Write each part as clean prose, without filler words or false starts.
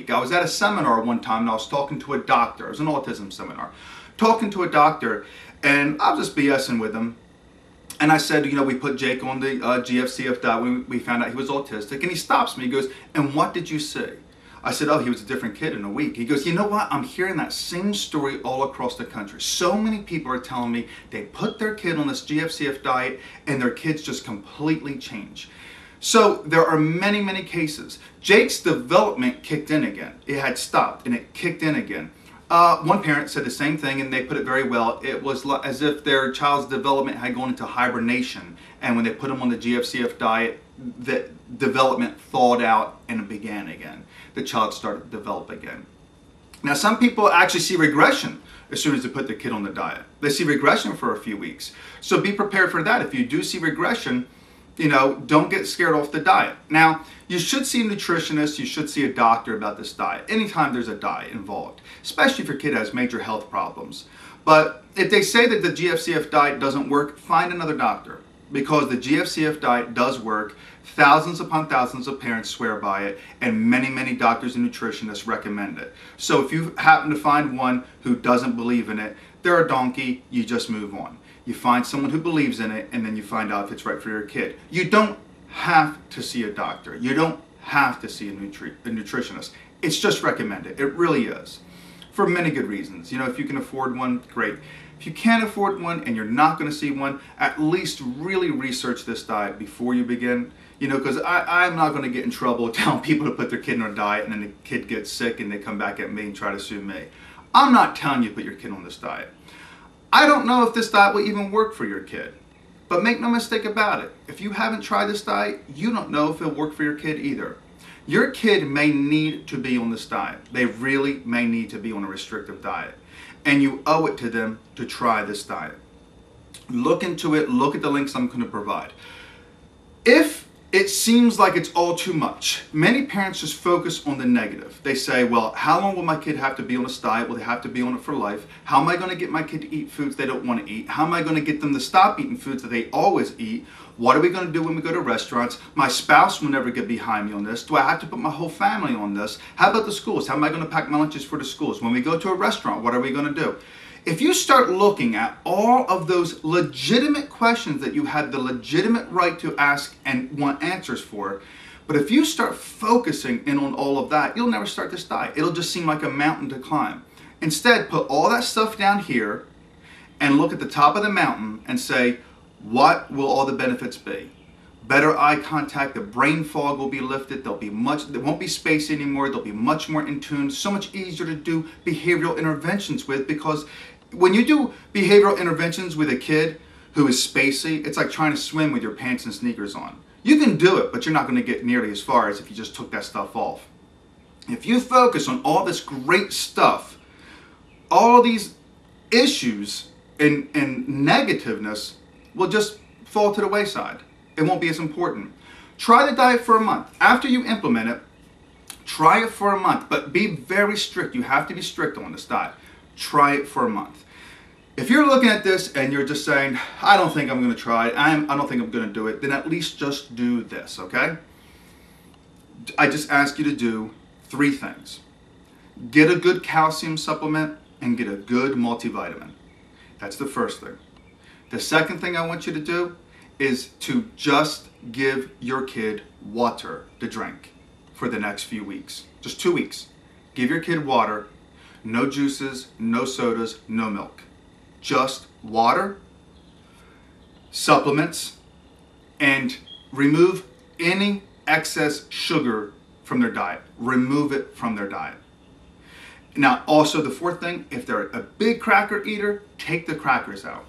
I was at a seminar one time and I was talking to a doctor. It was an autism seminar. Talking to a doctor, and I was just BSing with him. And I said, you know, we put Jake on the GFCF diet. We found out he was autistic. And he stops me. He goes, and what did you see? I said, oh, he was a different kid in a week. He goes, you know what? I'm hearing that same story all across the country. So many people are telling me they put their kid on this GFCF diet and their kids just completely change. So there are many, many cases. Jake's development kicked in again. It had stopped and it kicked in again. One parent said the same thing, and they put it very well. It was as if their child's development had gone into hibernation, and when they put them on the GFCF diet, the development thawed out and it began again. The child started to develop again. Now, some people actually see regression as soon as they put the kid on the diet. They see regression for a few weeks. So be prepared for that. If you do see regression, you know, don't get scared off the diet. Now, you should see a nutritionist, you should see a doctor about this diet anytime there's a diet involved, especially if your kid has major health problems. But if they say that the GFCF diet doesn't work, find another doctor, because the GFCF diet does work. Thousands upon thousands of parents swear by it, and many, many doctors and nutritionists recommend it. So if you happen to find one who doesn't believe in it, they're a donkey, you just move on. You find someone who believes in it, and then you find out if it's right for your kid. You don't have to see a doctor. You don't have to see a nutritionist. It's just recommended. It really is, for many good reasons. You know, if you can afford one, great. If you can't afford one and you're not going to see one, at least really research this diet before you begin. You know, because I'm not going to get in trouble telling people to put their kid on a diet and then the kid gets sick and they come back at me and try to sue me. I'm not telling you to put your kid on this diet. I don't know if this diet will even work for your kid. But make no mistake about it. If you haven't tried this diet, you don't know if it'll work for your kid either. Your kid may need to be on this diet. They really may need to be on a restrictive diet. And you owe it to them to try this diet. Look into it. Look at the links I'm going to provide. If it seems like it's all too much, many parents just focus on the negative. They say, well, how long will my kid have to be on this diet? Will they have to be on it for life? How am I going to get my kid to eat foods they don't want to eat? How am I going to get them to stop eating foods that they always eat? What are we going to do when we go to restaurants? My spouse will never get behind me on this. Do I have to put my whole family on this? How about the schools? How am I going to pack my lunches for the schools? When we go to a restaurant, what are we going to do? If you start looking at all of those legitimate questions that you had the legitimate right to ask and want answers for, but if you start focusing in on all of that, you'll never start this diet. It'll just seem like a mountain to climb. Instead, put all that stuff down here and look at the top of the mountain and say, what will all the benefits be? Better eye contact, the brain fog will be lifted, there won't be space anymore, they'll be much more in tune, so much easier to do behavioral interventions with, because when you do behavioral interventions with a kid who is spacey, it's like trying to swim with your pants and sneakers on. You can do it, but you're not going to get nearly as far as if you just took that stuff off. If you focus on all this great stuff, all these issues and negativeness will just fall to the wayside. It won't be as important. Try the diet for a month. After you implement it, try it for a month, but be very strict. You have to be strict on this diet. Try it for a month. If you're looking at this and you're just saying, I don't think I'm going to try it, I don't think I'm going to do it, then at least just do this, okay? I just ask you to do 3 things. Get a good calcium supplement and get a good multivitamin. That's the first thing. The second thing I want you to do is to just give your kid water to drink for the next few weeks. Just 2 weeks. Give your kid water. No juices, no sodas, no milk. Just water, supplements, and remove any excess sugar from their diet. Remove it from their diet. Now, also the 4th thing, if they're a big cracker eater, take the crackers out.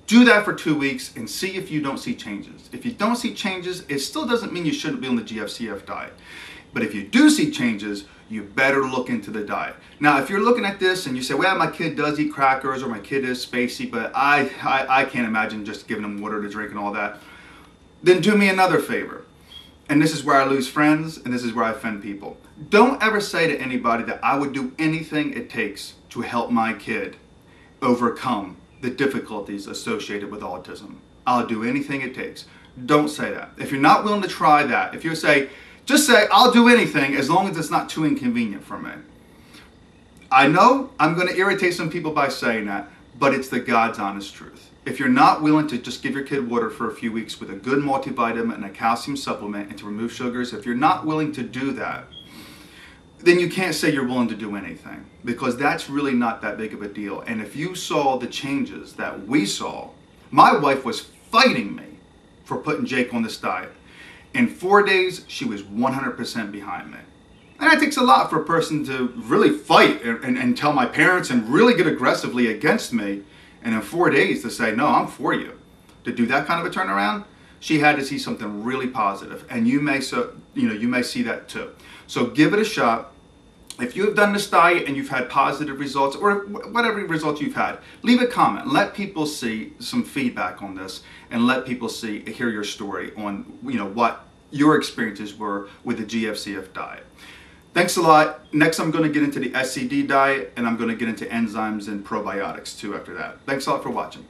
Do that for 2 weeks and see if you don't see changes. If you don't see changes, it still doesn't mean you shouldn't be on the GFCF diet. But if you do see changes, you better look into the diet. Now, if you're looking at this and you say, well, my kid does eat crackers or my kid is spacey, but I can't imagine just giving them water to drink and all that, then do me another favor. And this is where I lose friends and this is where I offend people. Don't ever say to anybody that I would do anything it takes to help my kid overcome the difficulties associated with autism. I'll do anything it takes. Don't say that. If you're not willing to try that, if you say, Just say, I'll do anything as long as it's not too inconvenient for me. I know I'm going to irritate some people by saying that, but it's the God's honest truth. If you're not willing to just give your kid water for a few weeks with a good multivitamin and a calcium supplement and to remove sugars, if you're not willing to do that, then you can't say you're willing to do anything, because that's really not that big of a deal. And if you saw the changes that we saw, my wife was fighting me for putting Jake on this diet. In 4 days, she was 100% behind me. And it takes a lot for a person to really fight and tell my parents and really get aggressively against me. And in 4 days to say, no, I'm for you. To do that kind of a turnaround, she had to see something really positive. And you may see that too. So give it a shot. If you have done this diet and you've had positive results, or whatever results you've had, leave a comment. Let people see some feedback on this, and let people hear your story on what your experiences were with the GFCF diet. Thanks a lot. Next, I'm going to get into the SCD diet, and I'm going to get into enzymes and probiotics too after that. Thanks a lot for watching.